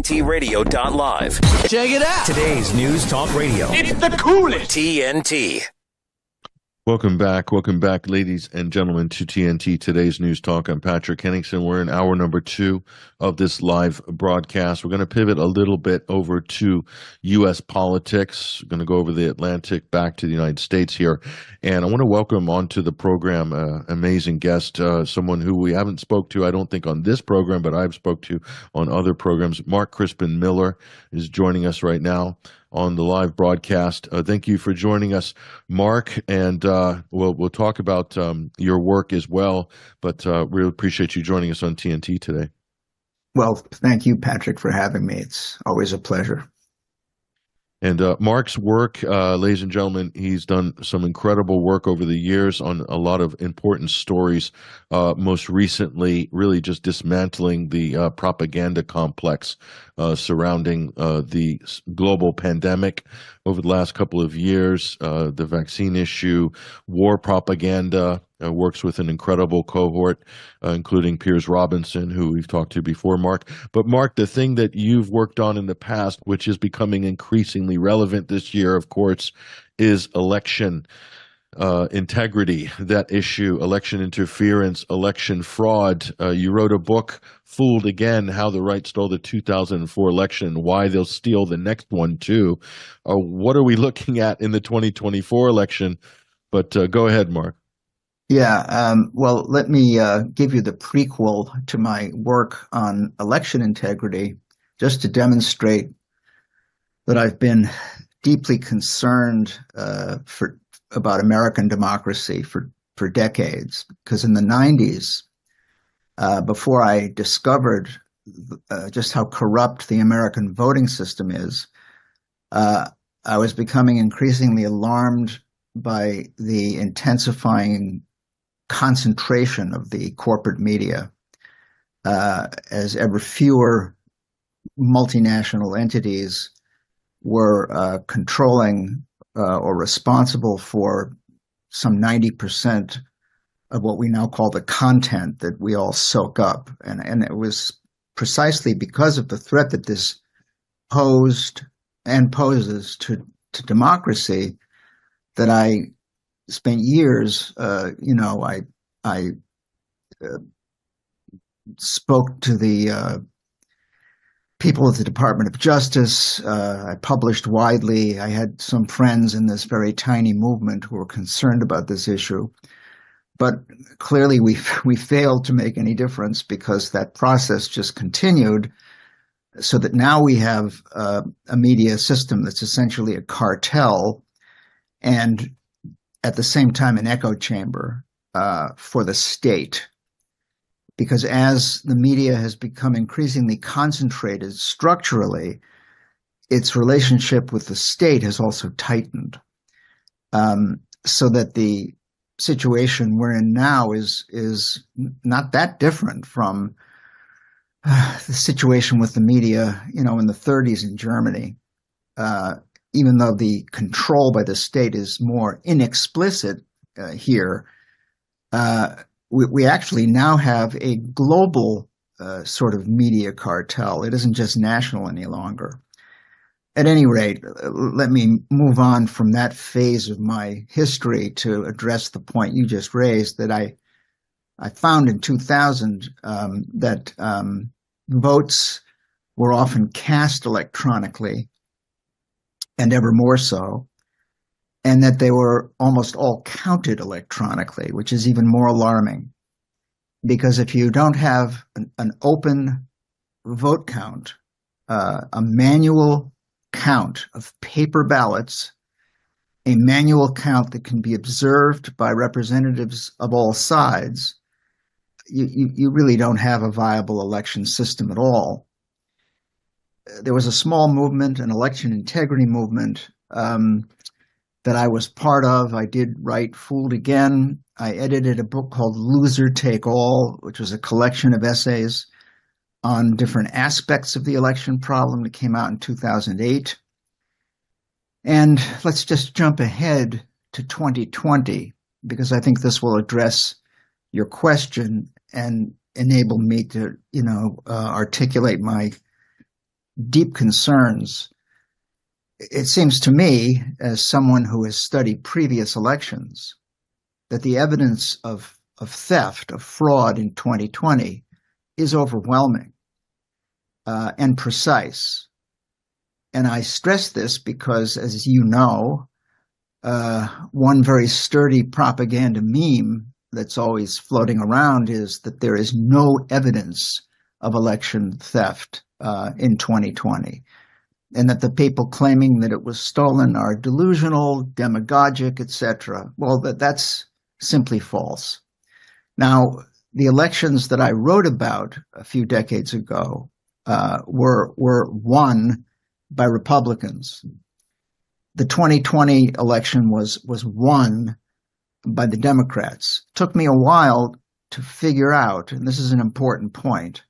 TNTRadio.live. Check it out. Today's News Talk Radio. It's the coolest. TNT. Welcome back, ladies and gentlemen, to TNT Today's News Talk. I'm Patrick Henningsen. We're in hour number 2 of this live broadcast. We're going to pivot a little bit over to U.S. politics. We're going to go over the Atlantic back to the United States here. And I want to welcome onto the program amazing guest, someone who we haven't spoke to, I don't think, on this program, but I've spoke to on other programs. Mark Crispin Miller is joining us right now on the live broadcast. Thank you for joining us, Mark, and we'll talk about your work as well, but really appreciate you joining us on TNT today. Well, thank you, Patrick, for having me. It's always a pleasure. And Mark's work, ladies and gentlemen, he's done some incredible work over the years on a lot of important stories, most recently really just dismantling the propaganda complex surrounding the global pandemic over the last couple of years, the vaccine issue, war propaganda. Works with an incredible cohort, including Piers Robinson, who we've talked to before, Mark. But Mark, the thing that you've worked on in the past, which is becoming increasingly relevant this year, of course, is election integrity, that issue, election interference, election fraud. You wrote a book, Fooled Again, How the Right Stole the 2004 Election and Why They'll Steal the Next One, too. What are we looking at in the 2024 election? But go ahead, Mark. Yeah, well, let me give you the prequel to my work on election integrity, just to demonstrate that I've been deeply concerned about American democracy for decades. Because in the 90s, before I discovered just how corrupt the American voting system is, I was becoming increasingly alarmed by the intensifying concentration of the corporate media as ever fewer multinational entities were controlling or responsible for some 90% of what we now call the content that we all soak up. And it was precisely because of the threat that this posed and poses to democracy that I spent years, I spoke to the people at the Department of Justice. I published widely. I had some friends in this very tiny movement who were concerned about this issue. But clearly we failed to make any difference because that process just continued, so that now we have a media system that's essentially a cartel and at the same time an echo chamber for the state. Because as the media has become increasingly concentrated structurally, its relationship with the state has also tightened. So that the situation we're in now is not that different from the situation with the media, in the 30s in Germany. Even though the control by the state is more inexplicit here, we actually now have a global sort of media cartel. It isn't just national any longer. At any rate, let me move on from that phase of my history to address the point you just raised, that I found in 2000 that votes were often cast electronically, and ever more so, and that they were almost all counted electronically, which is even more alarming. Because if you don't have an open vote count, a manual count of paper ballots, a manual count that can be observed by representatives of all sides, you really don't have a viable election system at all. There was a small movement, an election integrity movement, that I was part of. I did write Fooled Again. I edited a book called Loser Take All, which was a collection of essays on different aspects of the election problem that came out in 2008. And let's just jump ahead to 2020, because I think this will address your question and enable me to, articulate my deep concerns. It seems to me, as someone who has studied previous elections, that the evidence of theft, of fraud in 2020 is overwhelming and precise. And I stress this because, as you know, one very sturdy propaganda meme that's always floating around is that there is no evidence of election theft in 2020, and that the people claiming that it was stolen are delusional, demagogic, etc. Well, that's simply false. Now, the elections that I wrote about a few decades ago were won by Republicans. The 2020 election was won by the Democrats. It took me a while to figure out, and this is an important point,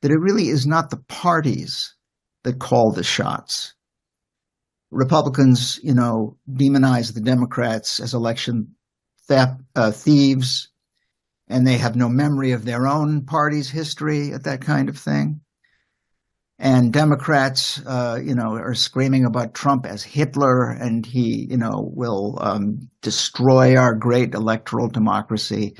that it really is not the parties that call the shots. Republicans, demonize the Democrats as election thieves, and they have no memory of their own party's history at that kind of thing. And Democrats, are screaming about Trump as Hitler, and he, will destroy our great electoral democracy.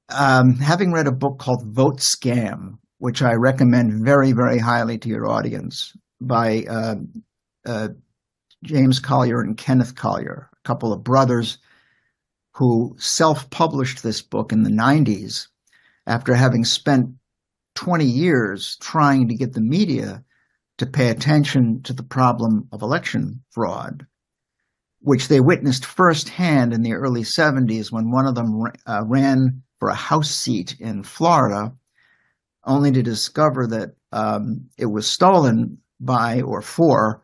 Having read a book called Vote Scam, which I recommend very, very highly to your audience, by James Collier and Kenneth Collier, a couple of brothers who self-published this book in the 90s after having spent 20 years trying to get the media to pay attention to the problem of election fraud, which they witnessed firsthand in the early 70s when one of them ran for a House seat in Florida, only to discover that it was stolen by or for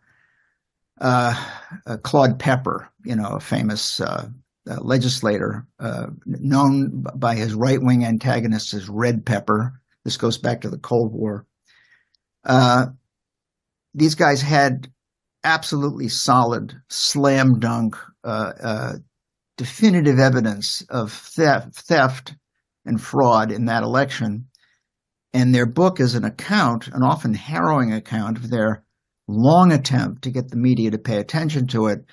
Claude Pepper, a famous legislator known by his right-wing antagonists as Red Pepper. This goes back to the Cold War. These guys had absolutely solid, slam dunk, definitive evidence of theft and fraud in that election. And their book is an account, an often harrowing account of their long attempt to get the media to pay attention to it.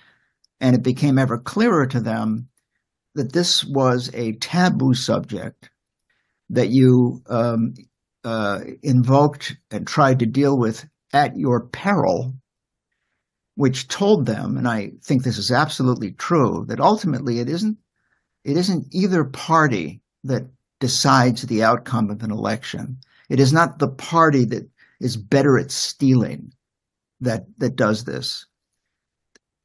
And it became ever clearer to them that this was a taboo subject that you invoked and tried to deal with at your peril, which told them, and I think this is absolutely true, that ultimately it isn't either party that decides the outcome of an election. It is not the party that is better at stealing that does this.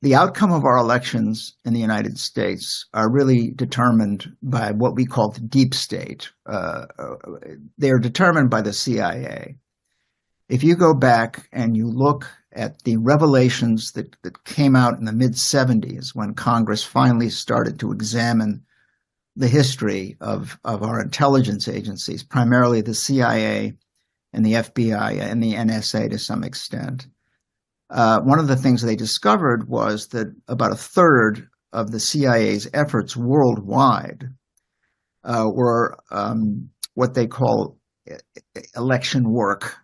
The outcome of our elections in the United States are really determined by what we call the deep state. They are determined by the CIA. If you go back and you look at the revelations that came out in the mid-'70s when Congress finally started to examine the history of our intelligence agencies, primarily the CIA and the FBI and the NSA to some extent, one of the things they discovered was that about a third of the CIA's efforts worldwide were what they call election work.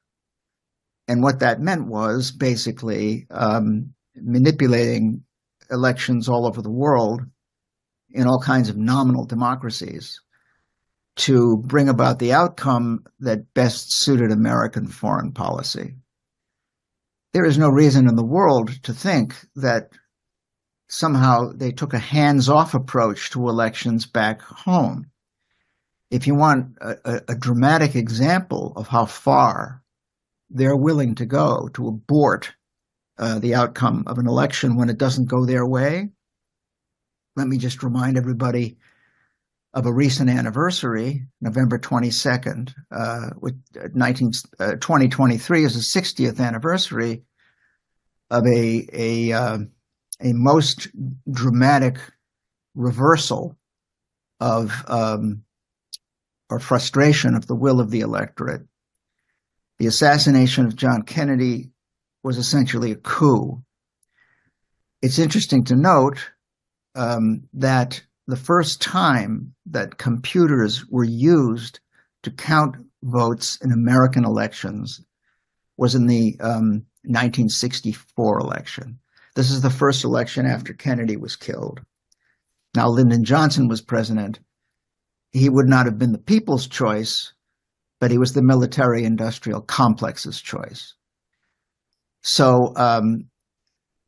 And what that meant was basically manipulating elections all over the world in all kinds of nominal democracies to bring about the outcome that best suited American foreign policy. There is no reason in the world to think that somehow they took a hands-off approach to elections back home. If you want a dramatic example of how far they're willing to go to abort the outcome of an election when it doesn't go their way, let me just remind everybody of a recent anniversary, November 22nd, 2023 is the 60th anniversary of a most dramatic reversal of or frustration of the will of the electorate. The assassination of John Kennedy was essentially a coup. It's interesting to note that the first time that computers were used to count votes in American elections was in the 1964 election. This is the first election after Kennedy was killed. Now, Lyndon Johnson was president. He would not have been the people's choice, but he was the military-industrial complex's choice. So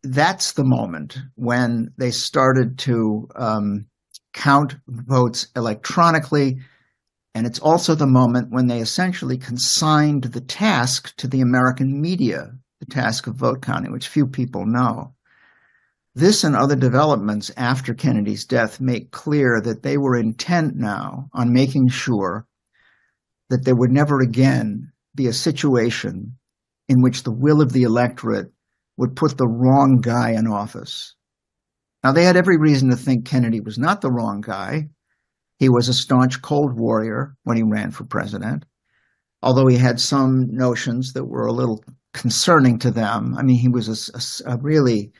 that's the moment when they started to count votes electronically. And it's also the moment when they essentially consigned the task to the American media, the task of vote counting, which few people know. This and other developments after Kennedy's death make clear that they were intent now on making sure that there would never again be a situation in which the will of the electorate would put the wrong guy in office. Now, they had every reason to think Kennedy was not the wrong guy. He was a staunch Cold Warrior when he ran for president, although he had some notions that were a little concerning to them. I mean, he was a really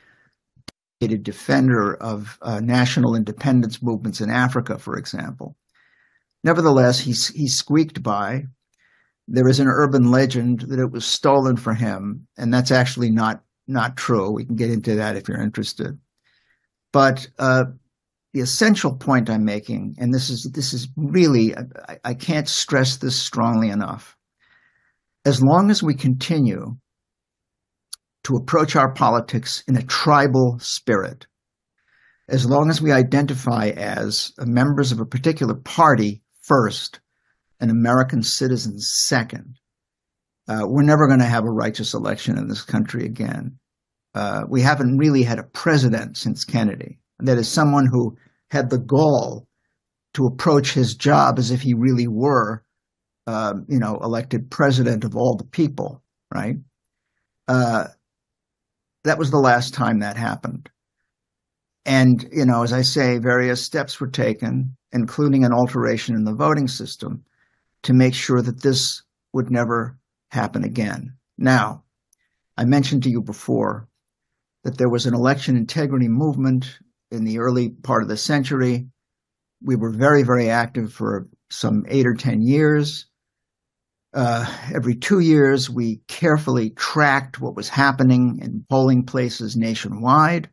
dedicated defender of national independence movements in Africa, for example. Nevertheless, he squeaked by. There is an urban legend that it was stolen for him, and that's actually not true. We can get into that if you're interested. But the essential point I'm making, and this is really, I can't stress this strongly enough. As long as we continue to approach our politics in a tribal spirit, as long as we identify as members of a particular party first and American citizens second, we're never going to have a righteous election in this country again. We haven't really had a president since Kennedy. That is someone who had the gall to approach his job as if he really were, elected president of all the people, right? That was the last time that happened. And, as I say, various steps were taken, including an alteration in the voting system, to make sure that this would never happen again. Now, I mentioned to you before that there was an election integrity movement in the early part of the century. We were very, very active for some 8 or 10 years. Every 2 years, we carefully tracked what was happening in polling places nationwide.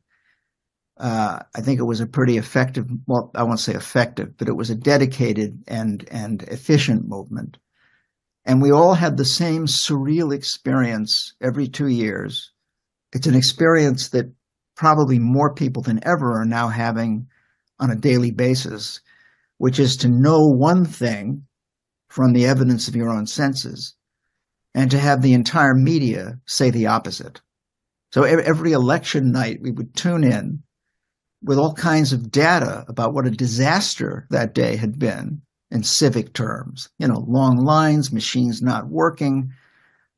I think it was a pretty effective, well, I won't say effective, but it was a dedicated and efficient movement. And we all had the same surreal experience every 2 years. It's an experience that probably more people than ever are now having on a daily basis, which is to know one thing from the evidence of your own senses and to have the entire media say the opposite. So every election night, we would tune in with all kinds of data about what a disaster that day had been in civic terms. Long lines, machines not working,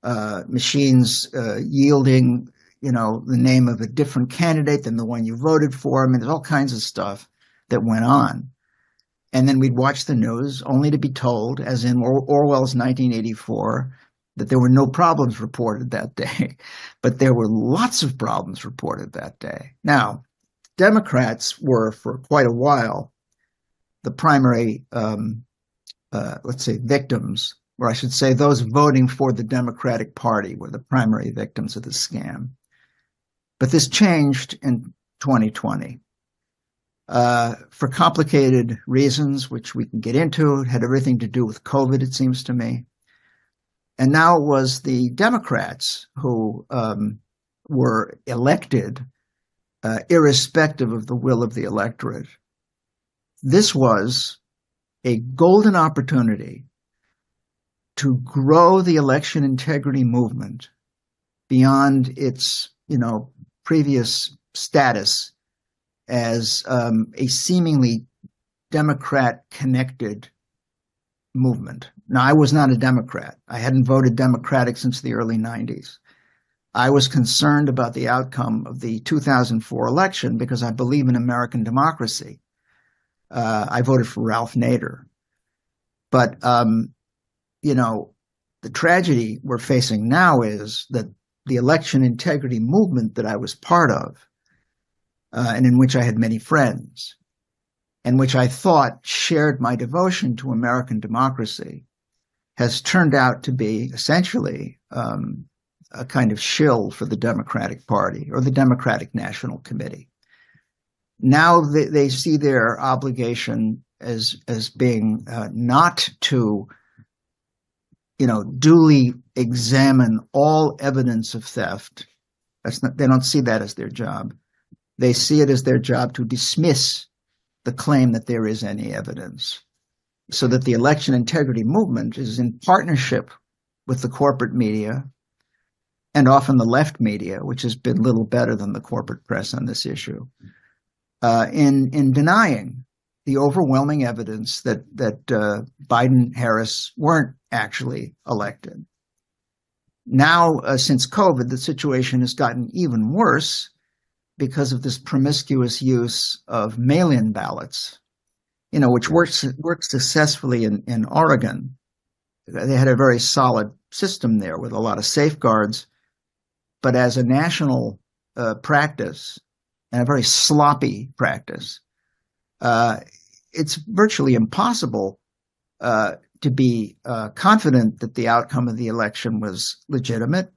machines yielding, the name of a different candidate than the one you voted for. I mean, there's all kinds of stuff that went on. And then we'd watch the news only to be told, as in Orwell's 1984, that there were no problems reported that day. But there were lots of problems reported that day. Now, Democrats were, for quite a while, the primary, let's say, victims, or I should say those voting for the Democratic Party were the primary victims of the scam. But this changed in 2020 for complicated reasons, which we can get into. It had everything to do with COVID, it seems to me. And now it was the Democrats who were elected irrespective of the will of the electorate. This was a golden opportunity to grow the election integrity movement beyond its, previous status as a seemingly Democrat-connected movement. Now, I was not a Democrat. I hadn't voted Democratic since the early 90s. I was concerned about the outcome of the 2004 election because I believe in American democracy. I voted for Ralph Nader. But, the tragedy we're facing now is that the election integrity movement that I was part of, and in which I had many friends, and which I thought shared my devotion to American democracy, has turned out to be essentially a kind of shill for the Democratic Party or the Democratic National Committee. Now they see their obligation as being not to, duly examine all evidence of theft. They don't see that as their job. They see it as their job to dismiss the claim that there is any evidence, so that the election integrity movement is in partnership with the corporate media, and often the left media, which has been little better than the corporate press on this issue, in denying the overwhelming evidence that Biden-Harris weren't actually elected. Now, since COVID, the situation has gotten even worse because of this promiscuous use of mail-in ballots, which worked successfully in Oregon. They had a very solid system there with a lot of safeguards, but as a national practice, and a very sloppy practice, it's virtually impossible to be confident that the outcome of the election was legitimate,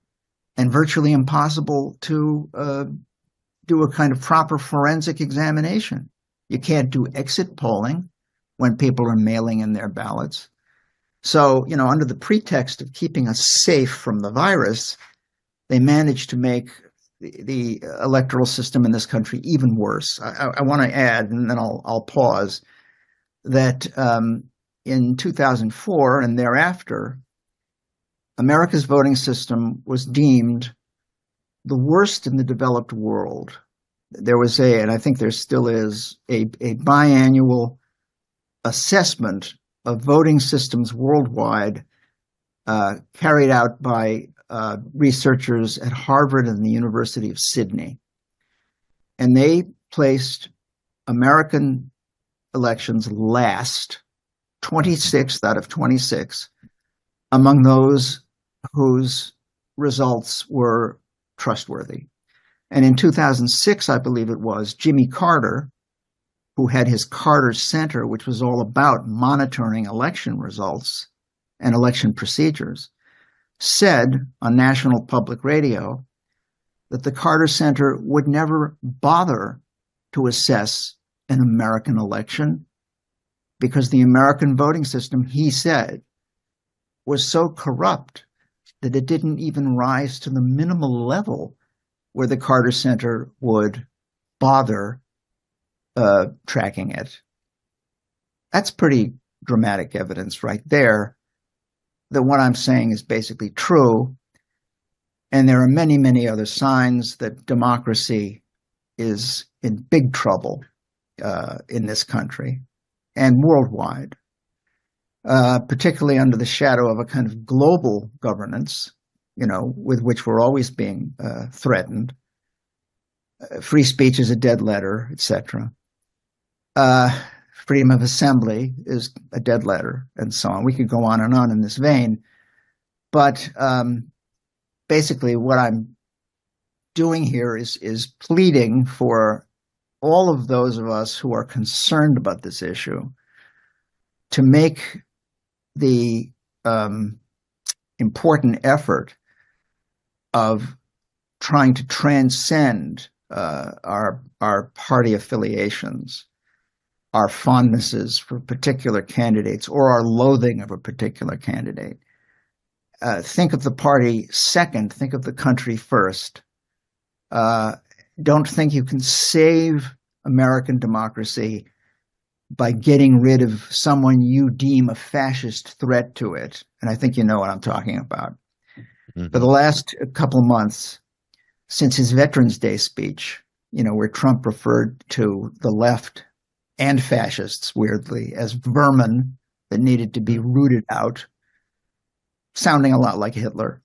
and virtually impossible to do a kind of proper forensic examination. You can't do exit polling when people are mailing in their ballots. So, under the pretext of keeping us safe from the virus, they managed to make the electoral system in this country even worse. I want to add, and then I'll pause, that in 2004 and thereafter, America's voting system was deemed the worst in the developed world. There was and I think there still is, a biannual assessment of voting systems worldwide carried out by researchers at Harvard and the University of Sydney. And they placed American elections last, 26th out of 26, among those whose results were trustworthy. And in 2006, I believe it was, Jimmy Carter, who had his Carter Center, which was all about monitoring election results and election procedures, said on National Public Radio that the Carter Center would never bother to assess an American election because the American voting system, he said, was so corrupt that it didn't even rise to the minimal level where the Carter Center would bother tracking it. That's pretty dramatic evidence right there that what I'm saying is basically true. And there are many, many other signs that democracy is in big trouble in this country and worldwide, particularly under the shadow of a kind of global governance, with which we're always being threatened. Free speech is a dead letter, etc. Freedom of assembly is a dead letter, and so on. We could go on in this vein. But basically what I'm doing here is pleading for all of those of us who are concerned about this issue to make the important effort of trying to transcend our party affiliations, our fondnesses for particular candidates, or our loathing of a particular candidate. Think of the party second, think of the country first. Don't think you can save American democracy by getting rid of someone you deem a fascist threat to it. And I think you know what I'm talking about. Mm-hmm. For the last couple months, since his Veterans Day speech, where Trump referred to the left and fascists, weirdly, as vermin that needed to be rooted out, sounding a lot like Hitler.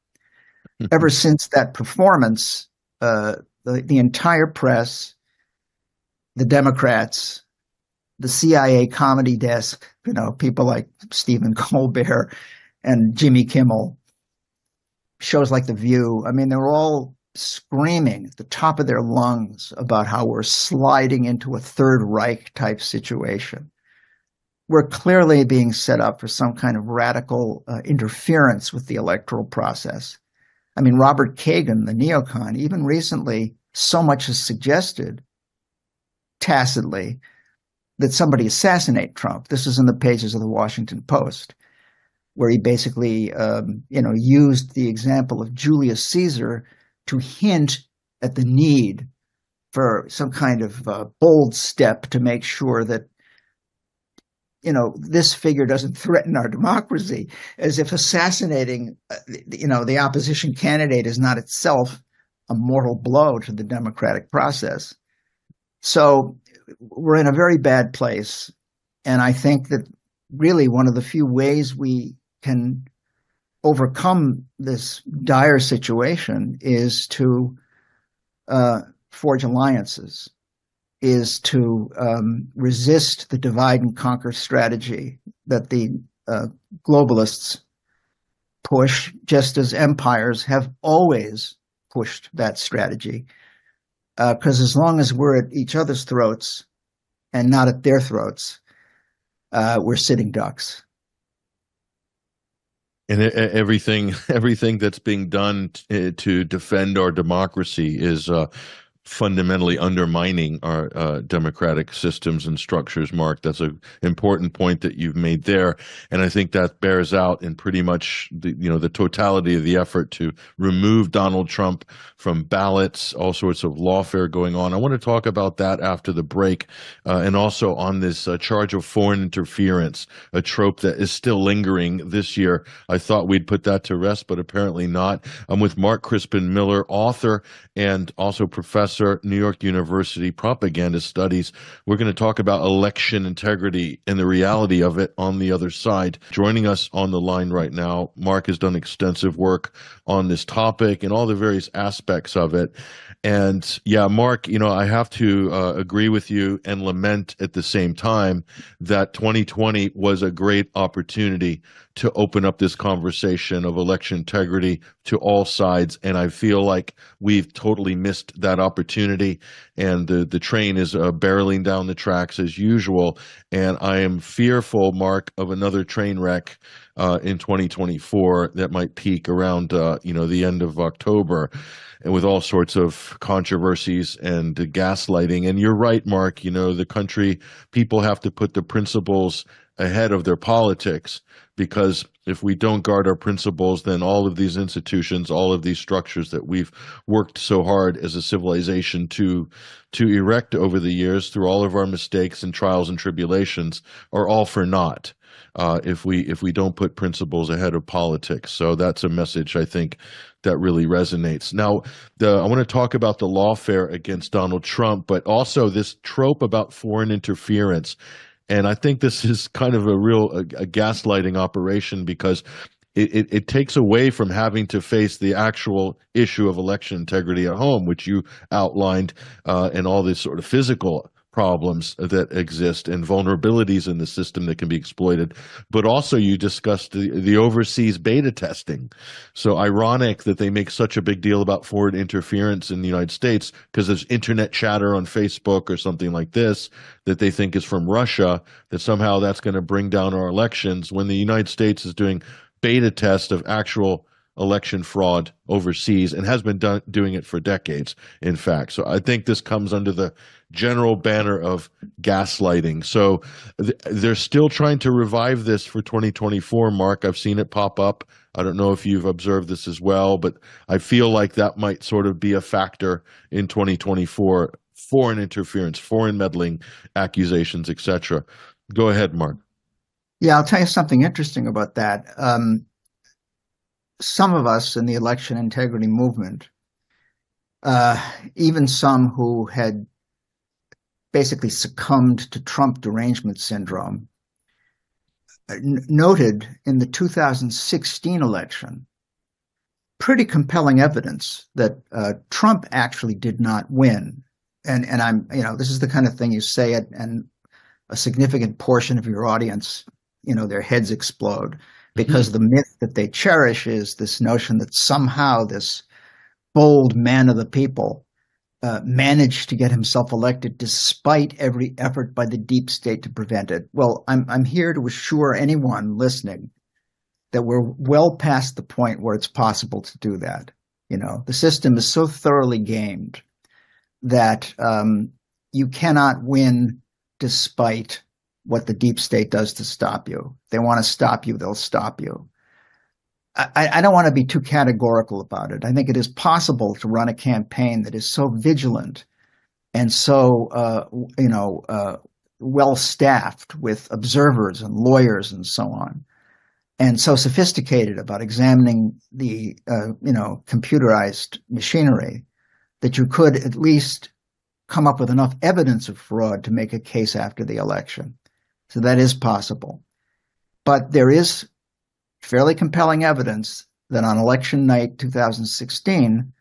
Ever since that performance, the entire press, the Democrats, the CIA comedy desk, people like Stephen Colbert and Jimmy Kimmel, shows like The View, they're all screaming at the top of their lungs about how we're sliding into a Third Reich type situation. We're clearly being set up for some kind of radical interference with the electoral process. I mean, Robert Kagan, the neocon, even recently, so much is suggested tacitly that somebody assassinate Trump. This is in the pages of the Washington Post, where he basically, used the example of Julius Caesar to hint at the need for some kind of bold step to make sure that, this figure doesn't threaten our democracy, as if assassinating, the opposition candidate is not itself a mortal blow to the democratic process. So we're in a very bad place. And I think that really one of the few ways we can overcome this dire situation is to forge alliances, is to resist the divide and conquer strategy that the globalists push, just as empires have always pushed that strategy. Because as long as we're at each other's throats and not at their throats, we're sitting ducks. And everything that's being done to defend our democracy is fundamentally undermining our democratic systems and structures, Mark. That's an important point that you've made there, and I think that bears out in pretty much the totality of the effort to remove Donald Trump from ballots, all sorts of lawfare going on. I want to talk about that after the break, and also on this charge of foreign interference, a trope that is still lingering this year. I thought we'd put that to rest, but apparently not. I'm with Mark Crispin Miller, author and also professor, New York University, propaganda studies. We're going to talk about election integrity and the reality of it on the other side. Joining us on the line right now, Mark has done extensive work on this topic and all the various aspects of it. And yeah, Mark, I have to agree with you and lament at the same time that 2020 was a great opportunity to open up this conversation of election integrity to all sides. And I feel like we've totally missed that opportunity. And the train is barreling down the tracks as usual. And I am fearful, Mark, of another train wreck in 2024 that might peak around, the end of October, and with all sorts of controversies and gaslighting. And you're right, Mark, people have to put the principles ahead of their politics, because if we don't guard our principles, then all of these institutions, all of these structures that we've worked so hard as a civilization to erect over the years through all of our mistakes and trials and tribulations are all for naught. If we don't put principles ahead of politics. So that's a message I think that really resonates. Now, I want to talk about the lawfare against Donald Trump, but also this trope about foreign interference. And I think this is kind of a gaslighting operation, because it takes away from having to face the actual issue of election integrity at home, which you outlined, and all these sort of physical problems that exist and vulnerabilities in the system that can be exploited. But also you discussed the overseas beta testing. So ironic that they make such a big deal about foreign interference in the United States, because there's internet chatter on Facebook or something like this that they think is from Russia, that somehow that's going to bring down our elections, when the United States is doing beta tests of actual election fraud overseas and has been doing it for decades, in fact. So I think this comes under the general banner of gaslighting. So they're still trying to revive this for 2024, Mark. I've seen it pop up. I don't know if you've observed this as well, but I feel like that might sort of be a factor in 2024, foreign interference, foreign meddling accusations, etc. Go ahead, Mark. Yeah, I'll tell you something interesting about that. Some of us in the election integrity movement, even some who had basically succumbed to Trump derangement syndrome, noted in the 2016 election pretty compelling evidence that Trump actually did not win. And this is the kind of thing you say it, and a significant portion of your audience, their heads explode, because the myth that they cherish is this notion that somehow this bold man of the people managed to get himself elected despite every effort by the deep state to prevent it. Well, I'm here to assure anyone listening that we're well past the point where it's possible to do that. The system is so thoroughly gamed that you cannot win despite what the deep state does to stop you. If they want to stop you, they'll stop you. I don't want to be too categorical about it. I think it is possible to run a campaign that is so vigilant and so, well staffed with observers and lawyers and so on, and so sophisticated about examining the, computerized machinery that you could at least come up with enough evidence of fraud to make a case after the election. So that is possible. But there is fairly compelling evidence that on election night 2016,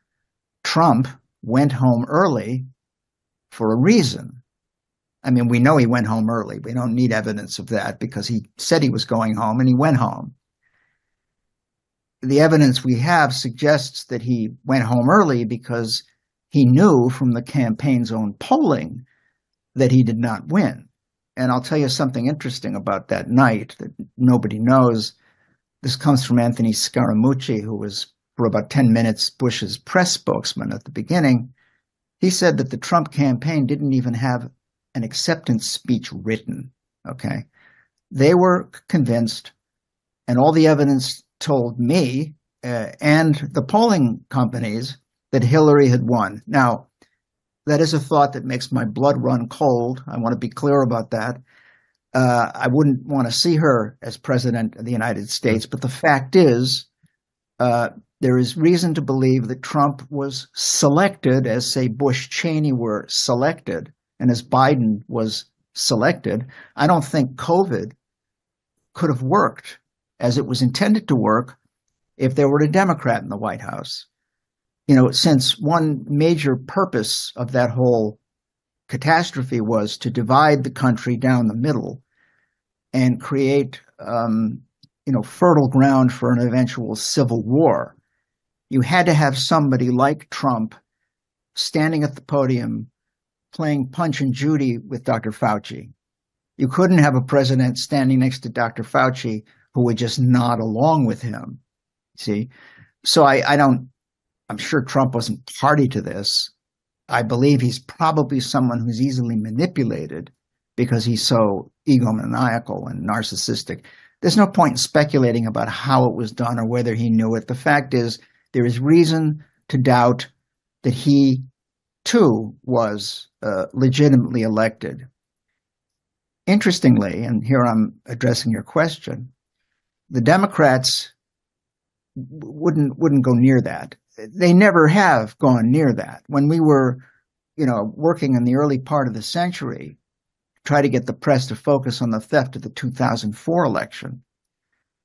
Trump went home early for a reason. I mean, we know he went home early. We don't need evidence of that because he said he was going home and he went home. The evidence we have suggests that he went home early because he knew from the campaign's own polling that he did not win. And I'll tell you something interesting about that night that nobody knows. This comes from Anthony Scaramucci, who was for about 10 minutes Bush's press spokesman at the beginning. He said that the Trump campaign didn't even have an acceptance speech written. Okay. They were convinced, and all the evidence told me and the polling companies that Hillary had won. Now, that is a thought that makes my blood run cold. I want to be clear about that. I wouldn't want to see her as president of the United States, but the fact is, there is reason to believe that Trump was selected as, say, Bush Cheney were selected, and as Biden was selected. I don't think COVID could have worked as it was intended to work if there were a Democrat in the White House. Since one major purpose of that whole catastrophe was to divide the country down the middle and create, fertile ground for an eventual civil war, you had to have somebody like Trump standing at the podium playing Punch and Judy with Dr. Fauci. You couldn't have a president standing next to Dr. Fauci who would just nod along with him. See? So I'm sure Trump wasn't party to this. I believe he's probably someone who's easily manipulated because he's so egomaniacal and narcissistic. There's no point in speculating about how it was done or whether he knew it. The fact is, there is reason to doubt that he, too, was legitimately elected. Interestingly, and here I'm addressing your question, the Democrats wouldn't go near that. They never have gone near that. When we were, working in the early part of the century, try to get the press to focus on the theft of the 2004 election,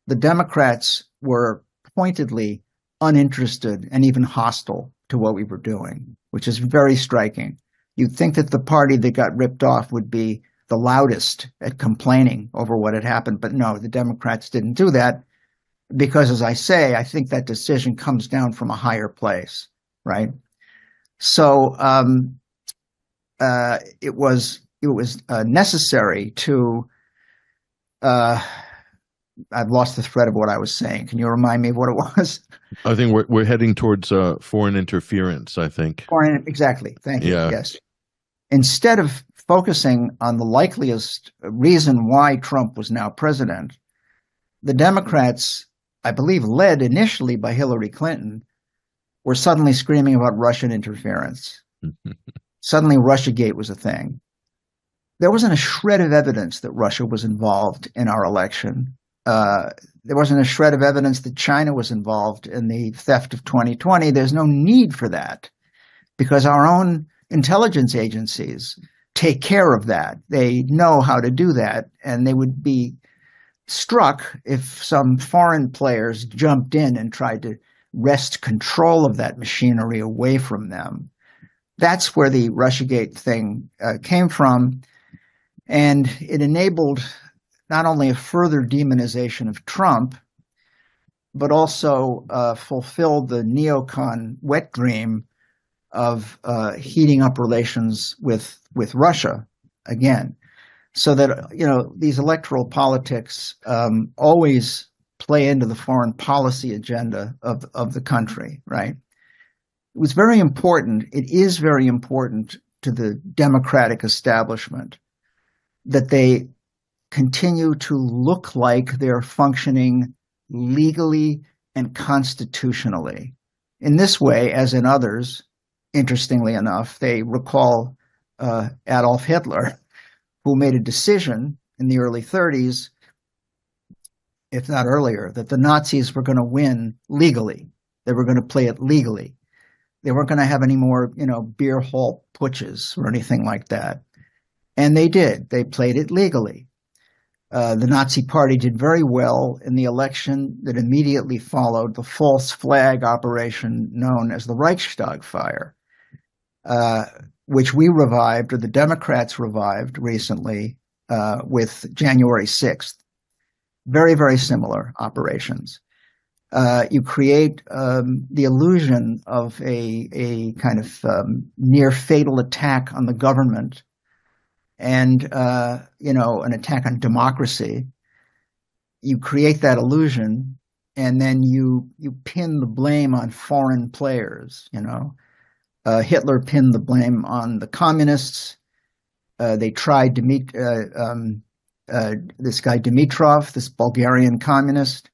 the Democrats were pointedly uninterested and even hostile to what we were doing, which is very striking. You'd think that the party that got ripped off would be the loudest at complaining over what had happened, but no, the Democrats didn't do that. Because, as I say, I think that decision comes down from a higher place, right? So it was necessary to. I've lost the thread of what I was saying. Can you remind me of what it was? I think we're heading towards foreign interference. I think. Exactly. Thank you. Yeah. Yes. Instead of focusing on the likeliest reason why Trump was now president, the Democrats, I believe led initially by Hillary Clinton, were suddenly screaming about Russian interference. Suddenly Russiagate was a thing. There wasn't a shred of evidence that Russia was involved in our election. There wasn't a shred of evidence that China was involved in the theft of 2020. There's no need for that because our own intelligence agencies take care of that. They know how to do that, and they would be struck if some foreign players jumped in and tried to wrest control of that machinery away from them. That's where the Russiagate thing came from. And it enabled not only a further demonization of Trump, but also fulfilled the neocon wet dream of heating up relations with Russia again. So that, these electoral politics always play into the foreign policy agenda of the country, right? It was very important. It is very important to the democratic establishment that they continue to look like they're functioning legally and constitutionally. In this way, as in others, interestingly enough, they recall Adolf Hitler, who made a decision in the early 30s, if not earlier, that the Nazis were going to win legally. They were going to play it legally. They weren't going to have any more, beer hall putches or anything like that. And they did. They played it legally. The Nazi Party did very well in the election that immediately followed the false flag operation known as the Reichstag fire, which we revived, or the Democrats revived recently with January 6th. Very, very similar operations. You create the illusion of a kind of near fatal attack on the government and, an attack on democracy. You create that illusion, and then you pin the blame on foreign players. Hitler pinned the blame on the communists. They tried to meet this guy Dimitrov, this Bulgarian communist.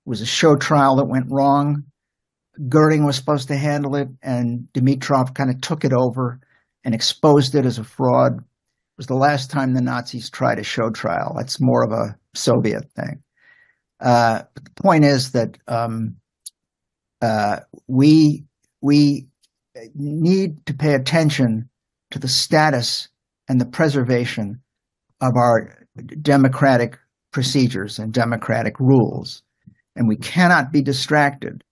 It was a show trial that went wrong. Goering was supposed to handle it, and Dimitrov kind of took it over and exposed it as a fraud. It was the last time the Nazis tried a show trial. That's more of a Soviet thing. But the point is that we need to pay attention to the status and the preservation of our democratic procedures and democratic rules. And we cannot be distracted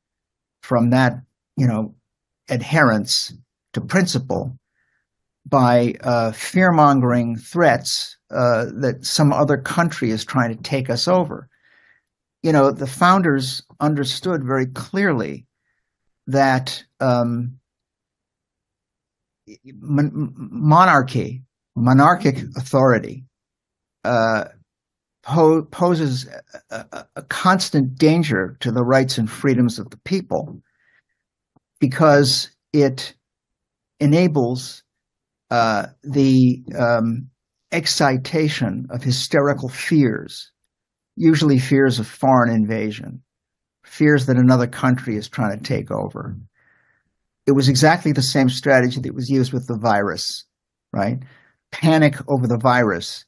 from that, adherence to principle by fear-mongering threats that some other country is trying to take us over. The founders understood very clearly that monarchic authority poses a constant danger to the rights and freedoms of the people, because it enables the excitation of hysterical fears, usually fears of foreign invasion, fears that another country is trying to take over. It was exactly the same strategy that was used with the virus, right? Panic over the virus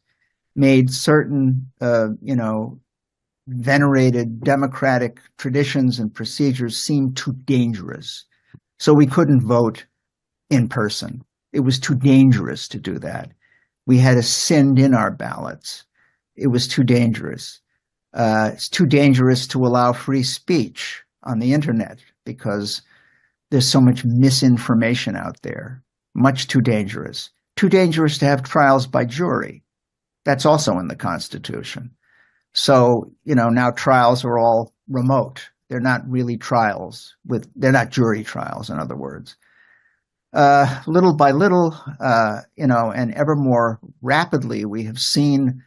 made certain, venerated democratic traditions and procedures seem too dangerous. So we couldn't vote in person. It was too dangerous to do that. We had to send in our ballots. It was too dangerous. It's too dangerous to allow free speech on the internet because there's so much misinformation out there. Much too dangerous. Too dangerous to have trials by jury. That's also in the Constitution. So, now trials are all remote. They're not really trials. They're not jury trials, in other words. Little by little, and ever more rapidly, we have seen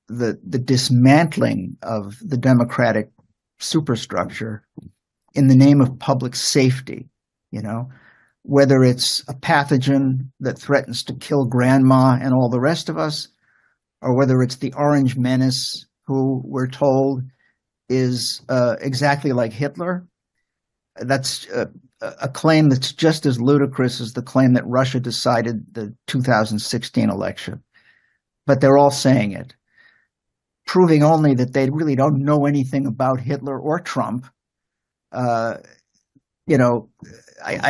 the dismantling of the democratic superstructure in the name of public safety, whether it's a pathogen that threatens to kill grandma and all the rest of us, or whether it's the Orange Menace, who we're told is exactly like Hitler. That's a claim that's just as ludicrous as the claim that Russia decided the 2016 election. But they're all saying it, proving only that they really don't know anything about Hitler or Trump. I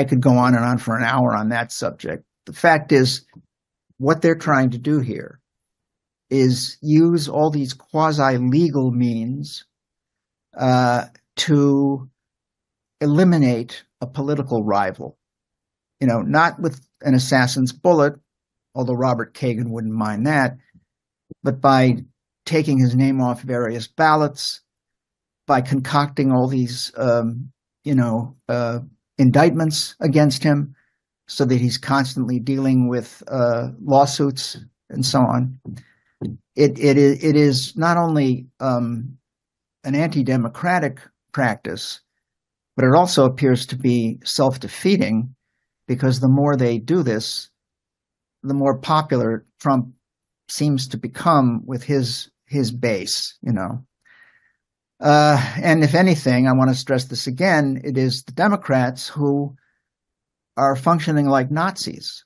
could go on and on for an hour on that subject. The fact is, what they're trying to do here is use all these quasi-legal means to eliminate a political rival. Not with an assassin's bullet, although Robert Kagan wouldn't mind that, but by taking his name off various ballots, by concocting all these, indictments against him so that he's constantly dealing with lawsuits and so on. It is not only an anti-democratic practice, But it also appears to be self-defeating, because the more they do this, the more popular Trump seems to become with his base, And if anything, I want to stress this again, it is the Democrats who are functioning like Nazis.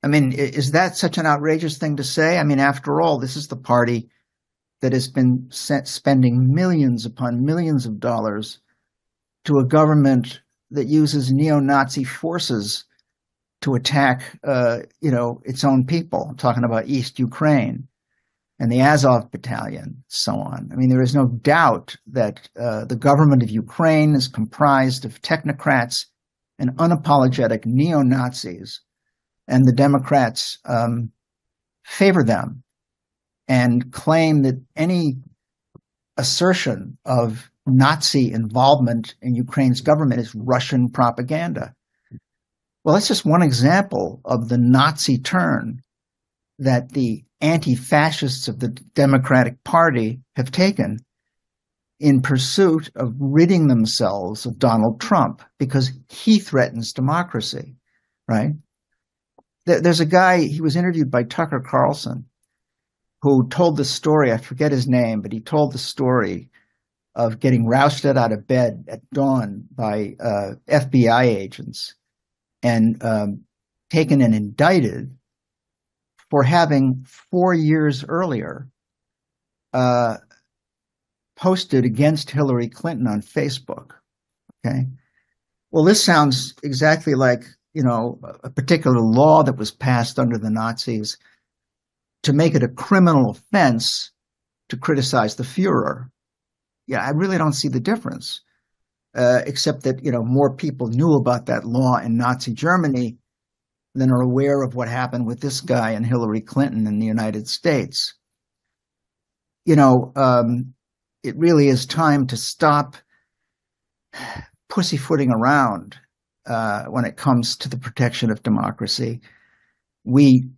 I mean, is that such an outrageous thing to say? I mean, after all, this is the party that has been spending millions upon millions of dollars to a government that uses neo-Nazi forces to attack, its own people. I'm talking about East Ukraine and the Azov Battalion, so on. I mean, there is no doubt that the government of Ukraine is comprised of technocrats and unapologetic neo-Nazis, and the Democrats favor them and claim that any assertion of Nazi involvement in Ukraine's government is Russian propaganda. Well, that's just one example of the Nazi turn that the anti-fascists of the Democratic Party have taken in pursuit of ridding themselves of Donald Trump, because he threatens democracy, right? There's a guy, he was interviewed by Tucker Carlson, who told the story, I forget his name, but he told the story of getting rousted out of bed at dawn by FBI agents and taken and indicted for having 4 years earlier posted against Hillary Clinton on Facebook. Okay. Well, this sounds exactly like, a particular law that was passed under the Nazis to make it a criminal offense to criticize the Führer. Yeah, I really don't see the difference, except that, more people knew about that law in Nazi Germany than are aware of what happened with this guy and Hillary Clinton in the United States. It really is time to stop pussyfooting around when it comes to the protection of democracy. We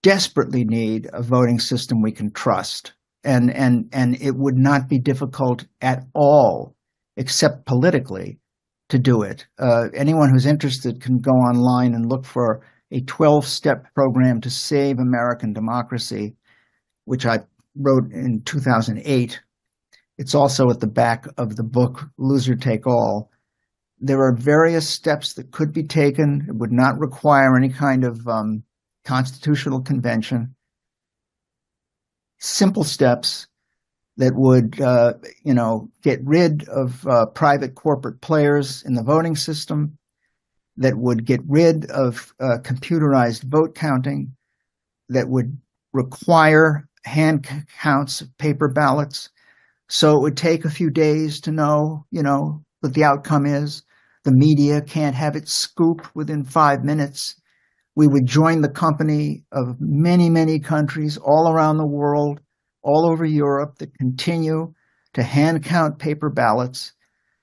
desperately need a voting system we can trust. And it would not be difficult at all, except politically, to do it. Anyone who's interested can go online and look for a 12-step program to save American democracy, which I wrote in 2008. It's also at the back of the book, Loser Take All. There are various steps that could be taken. It would not require any kind of constitutional convention. Simple steps that would, get rid of private corporate players in the voting system, that would get rid of computerized vote counting, that would require hand counts of paper ballots. So it would take a few days to know, what the outcome is. The media can't have its scoop within 5 minutes. We would join the company of many, many countries all around the world, all over Europe, that continue to hand count paper ballots.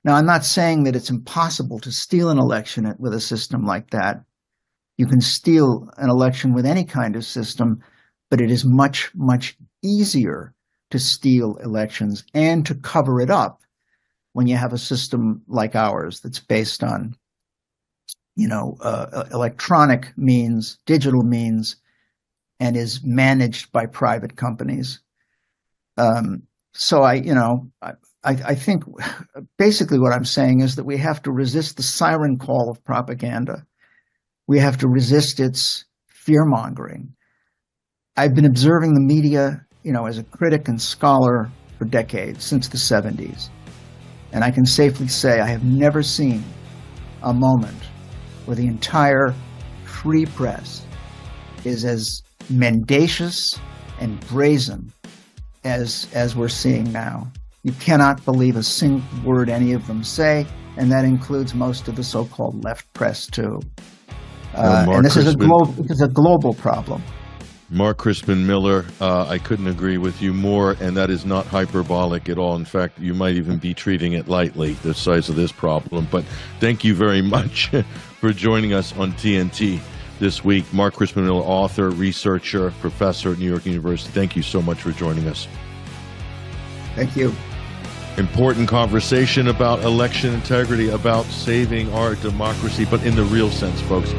Now, I'm not saying that it's impossible to steal an election with a system like that. You can steal an election with any kind of system, but it is much, much easier to steal elections and to cover it up when you have a system like ours that's based on, electronic means, digital means, and is managed by private companies. So I think basically what I'm saying is that we have to resist the siren call of propaganda. We have to resist its fear-mongering. I've been observing the media, as a critic and scholar for decades, since the 70s. And I can safely say I have never seen a moment where the entire free press is as mendacious and brazen as we're seeing now. You cannot believe a single word any of them say, and that includes most of the so-called left press too. And this is a global problem. Mark Crispin Miller, I couldn't agree with you more, and that is not hyperbolic at all. In fact, you might even be treating it lightly, the size of this problem. But thank you very much for joining us on TNT this week. Mark Crispin Miller, author, researcher, professor at New York University. Thank you so much for joining us. Thank you. Important conversation about election integrity, about saving our democracy, but in the real sense, folks.